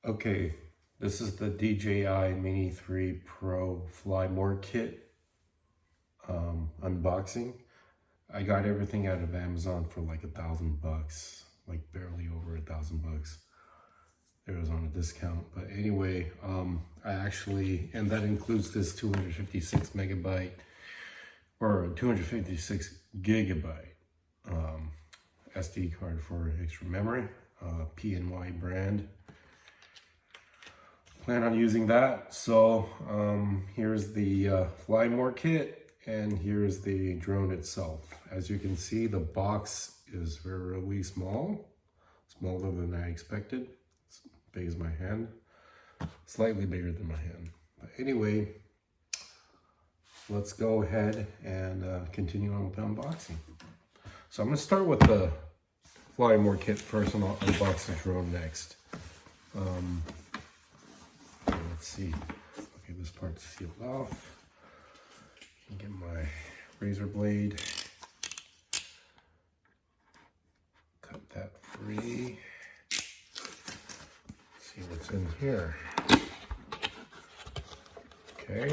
Okay, this is the DJI Mini 3 Pro Fly More Kit unboxing. I got everything out of Amazon for like $1,000, like barely over $1,000. It was on a discount, but anyway, and that includes this 256 megabyte or 256 gigabyte SD card for extra memory, PNY brand. Plan on using that. So here's the Fly More kit, and here's the drone itself. As you can see, the box is really small, smaller than I expected. It's big as my hand, slightly bigger than my hand. But anyway, let's go ahead and continue on with the unboxing. So I'm gonna start with the Fly More kit first, and I'll unbox the drone next. Let's see. Okay, this part's sealed off. I can get my razor blade. Cut that free. See what's in here. Okay.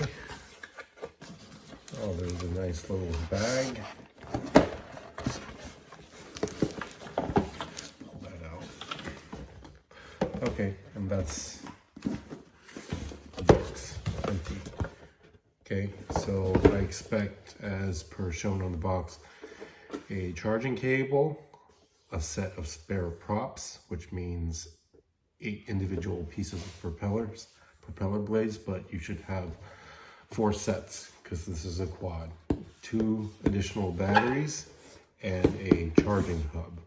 Oh, there's a nice little bag. Pull that out. Okay, and that's empty. Okay, so I expect, as per shown on the box, a charging cable, a set of spare props, which means 8 individual pieces of propeller blades, but you should have 4 sets because this is a quad. 2 additional batteries and a charging hub.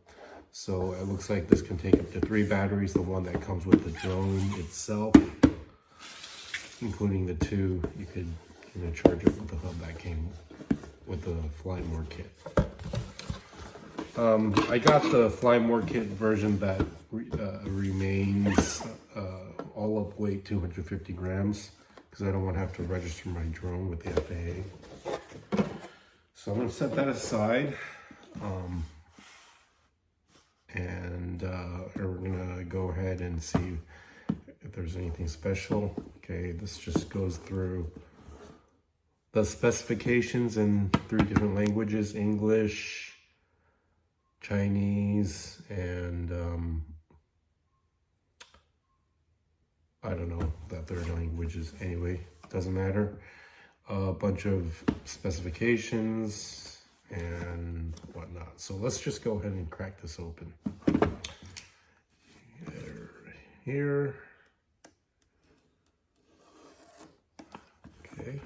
So it looks like this can take up to 3 batteries, the one that comes with the drone itself, including the 2 you could charge it with the hub that came with the Fly More kit. I got the Fly More kit version that remains all up weight 250 grams because I don't want to have to register my drone with the FAA. So I'm going to set that aside, and we're going to go ahead and see if there's anything special. Okay, this just goes through the specifications in 3 different languages: English, Chinese, and I don't know that third languages. Anyway, doesn't matter. A bunch of specifications and whatnot. So let's just go ahead and crack this open. Here. Okay.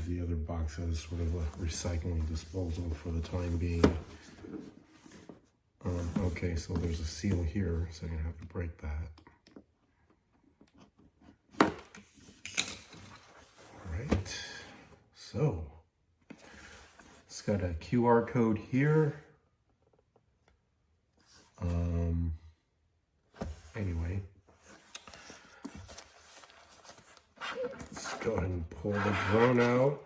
The other box as sort of a recycling disposal for the time being. Okay, so there's a seal here, so I'm gonna have to break that. All right, so it's got a QR code here. Anyway, let's go ahead and pull the drone out.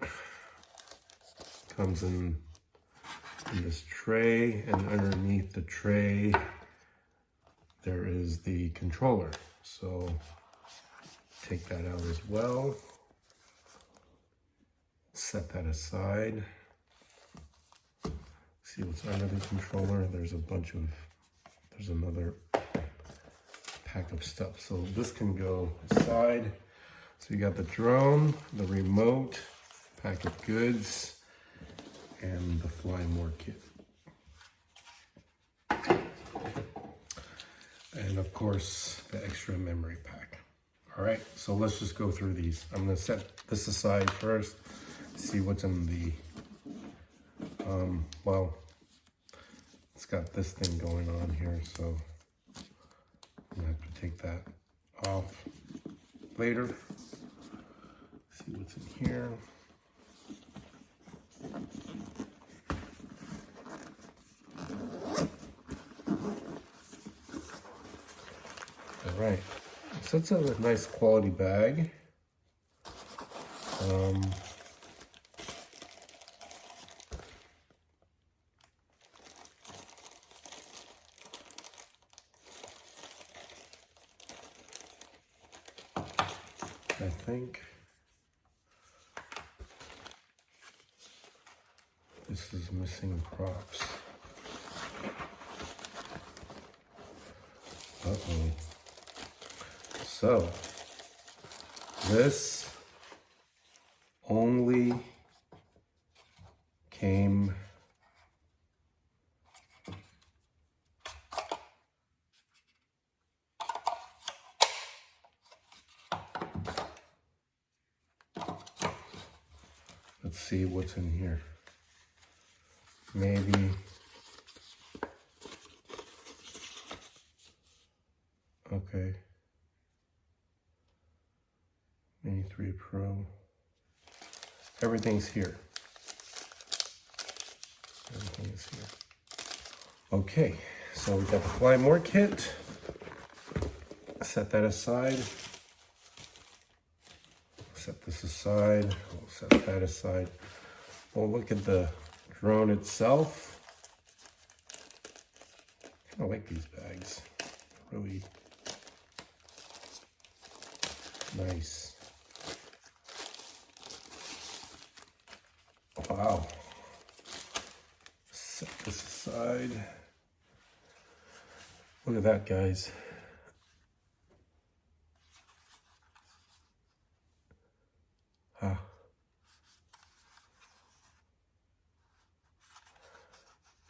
Comes in this tray, and underneath the tray there is the controller. So take that out as well. Set that aside. See what's under the controller. There's another pack of stuff. So this can go aside. So you got the drone, the remote, pack of goods, and the Fly More kit. And of course, the extra memory pack. All right, so let's just go through these. I'm gonna set this aside first, see what's in the, well, it's got this thing going on here, so I'm gonna have to take that off later. See what's in here. right, so it's a nice quality bag. I think this is missing props. Uh-oh. So, this only came let's see what's in here. Maybe okay. Mini 3 Pro. Everything's here. Everything is here. Okay, so we got the Fly More kit. Set that aside. Set this aside. We'll set that aside. We'll look at the drone itself. I like these bags. Really nice. Wow. Set this aside. Look at that, guys. Huh.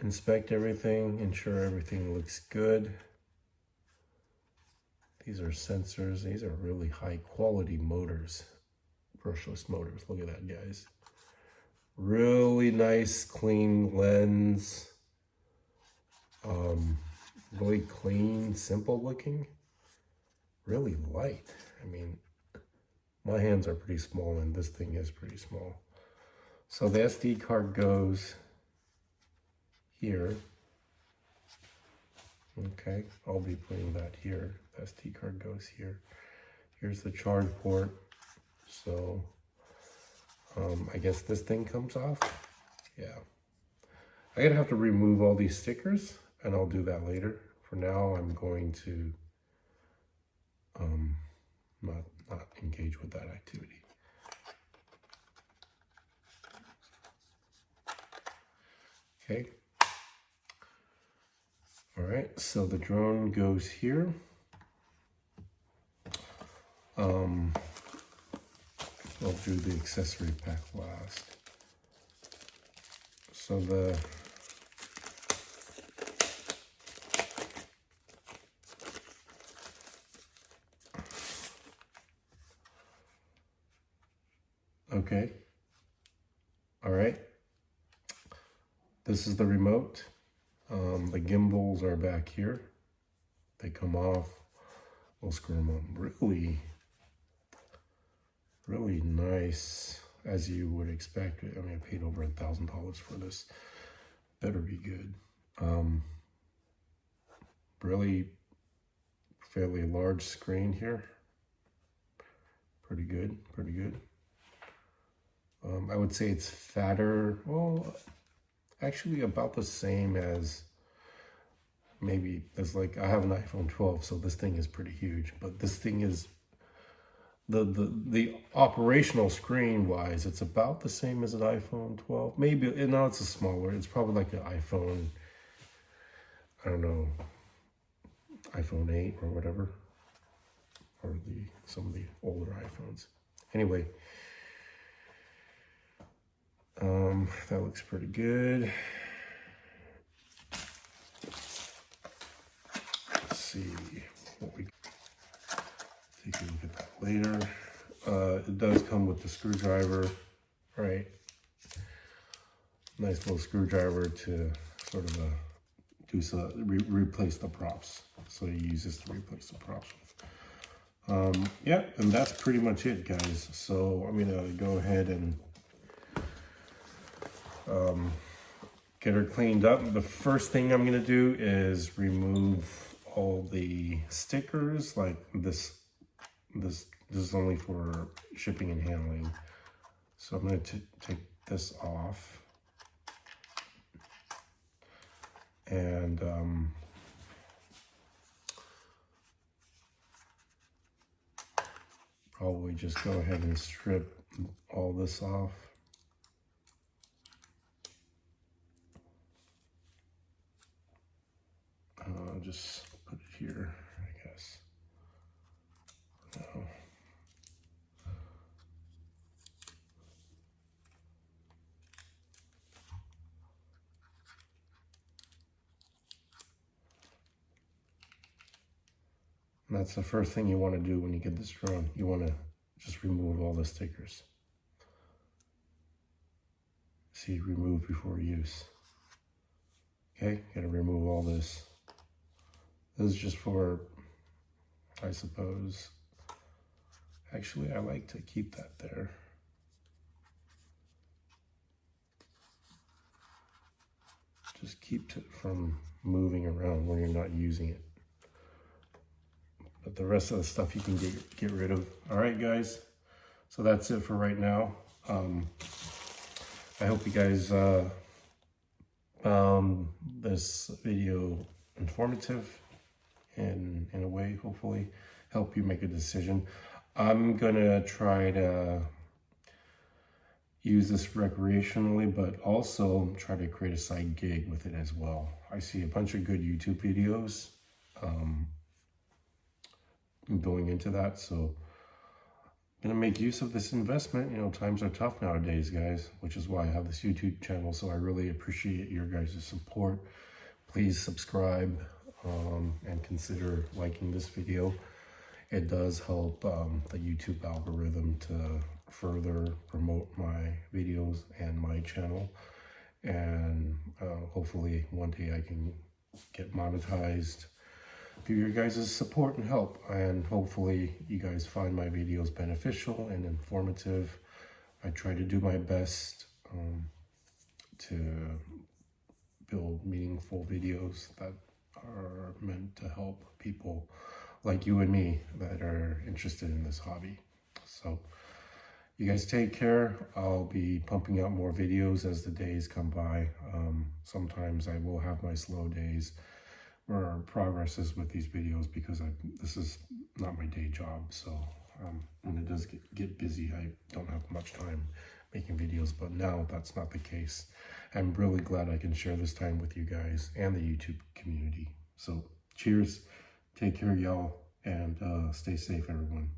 Inspect everything, ensure everything looks good. These are sensors. These are really high quality motors, brushless motors. Look at that, guys. Really nice, clean lens. Really clean, simple looking. Really light. I mean, my hands are pretty small and this thing is pretty small. So the SD card goes here. Okay, I'll be putting that here. The SD card goes here. Here's the charge port. So I guess this thing comes off. Yeah. I'm gonna have to remove all these stickers and I'll do that later. For now, I'm going to not engage with that activity. Okay. All right, so the drone goes here. I'll do the accessory pack last. So okay. All right. This is the remote. The gimbals are back here. They come off. We'll screw them on. Really nice, as you would expect. I mean, I paid over $1,000 for this. Better be good. Really fairly large screen here. Pretty good, pretty good. I would say it's fatter. Well, actually about the same as maybe it's like I have an iPhone 12, so this thing is pretty huge, but this thing is the operational screen wise, it's about the same as an iPhone 12. Maybe now it's a smaller. It's probably like an iPhone, I don't know, iPhone 8 or whatever, or some of the older iPhones. Anyway, that looks pretty good. Let's see what we take a look at that later. It does come with the screwdriver, right? Nice little screwdriver to sort of do replace the props. So you use this to replace the props with. Yeah, and that's pretty much it, guys. So I'm gonna go ahead and get her cleaned up. The first thing I'm gonna do is remove all the stickers. Like this is only for shipping and handling. So I'm going to take this off. And probably just go ahead and strip all this off. Just put it here, I guess. No. And that's the first thing you want to do when you get this drone. You want to just remove all the stickers. See, remove before use. Okay, gotta remove all this. This is just for, I suppose, actually I like to keep that there. Just keeps it from moving around when you're not using it. But the rest of the stuff you can get rid of. All right, guys. So that's it for right now. I hope you guys found this video informative and in a way, hopefully, help you make a decision. I'm gonna try to use this recreationally, but also try to create a side gig with it as well. I see a bunch of good YouTube videos going into that, so I'm gonna make use of this investment. You know, times are tough nowadays, guys, which is why I have this YouTube channel. So I really appreciate your guys' support. Please subscribe and consider liking this video. It does help the YouTube algorithm to further promote my videos and my channel, and hopefully one day I can get monetized through your guys' support and help, and hopefully you guys find my videos beneficial and informative. I try to do my best to build meaningful videos that are meant to help people like you and me that are interested in this hobby. So you guys take care. I'll be pumping out more videos as the days come by. Sometimes I will have my slow days where progresses with these videos because this is not my day job. So when it does get busy, I don't have much time making videos, but now that's not the case. I'm really glad I can share this time with you guys and the YouTube community. So cheers, take care, y'all, and stay safe, everyone.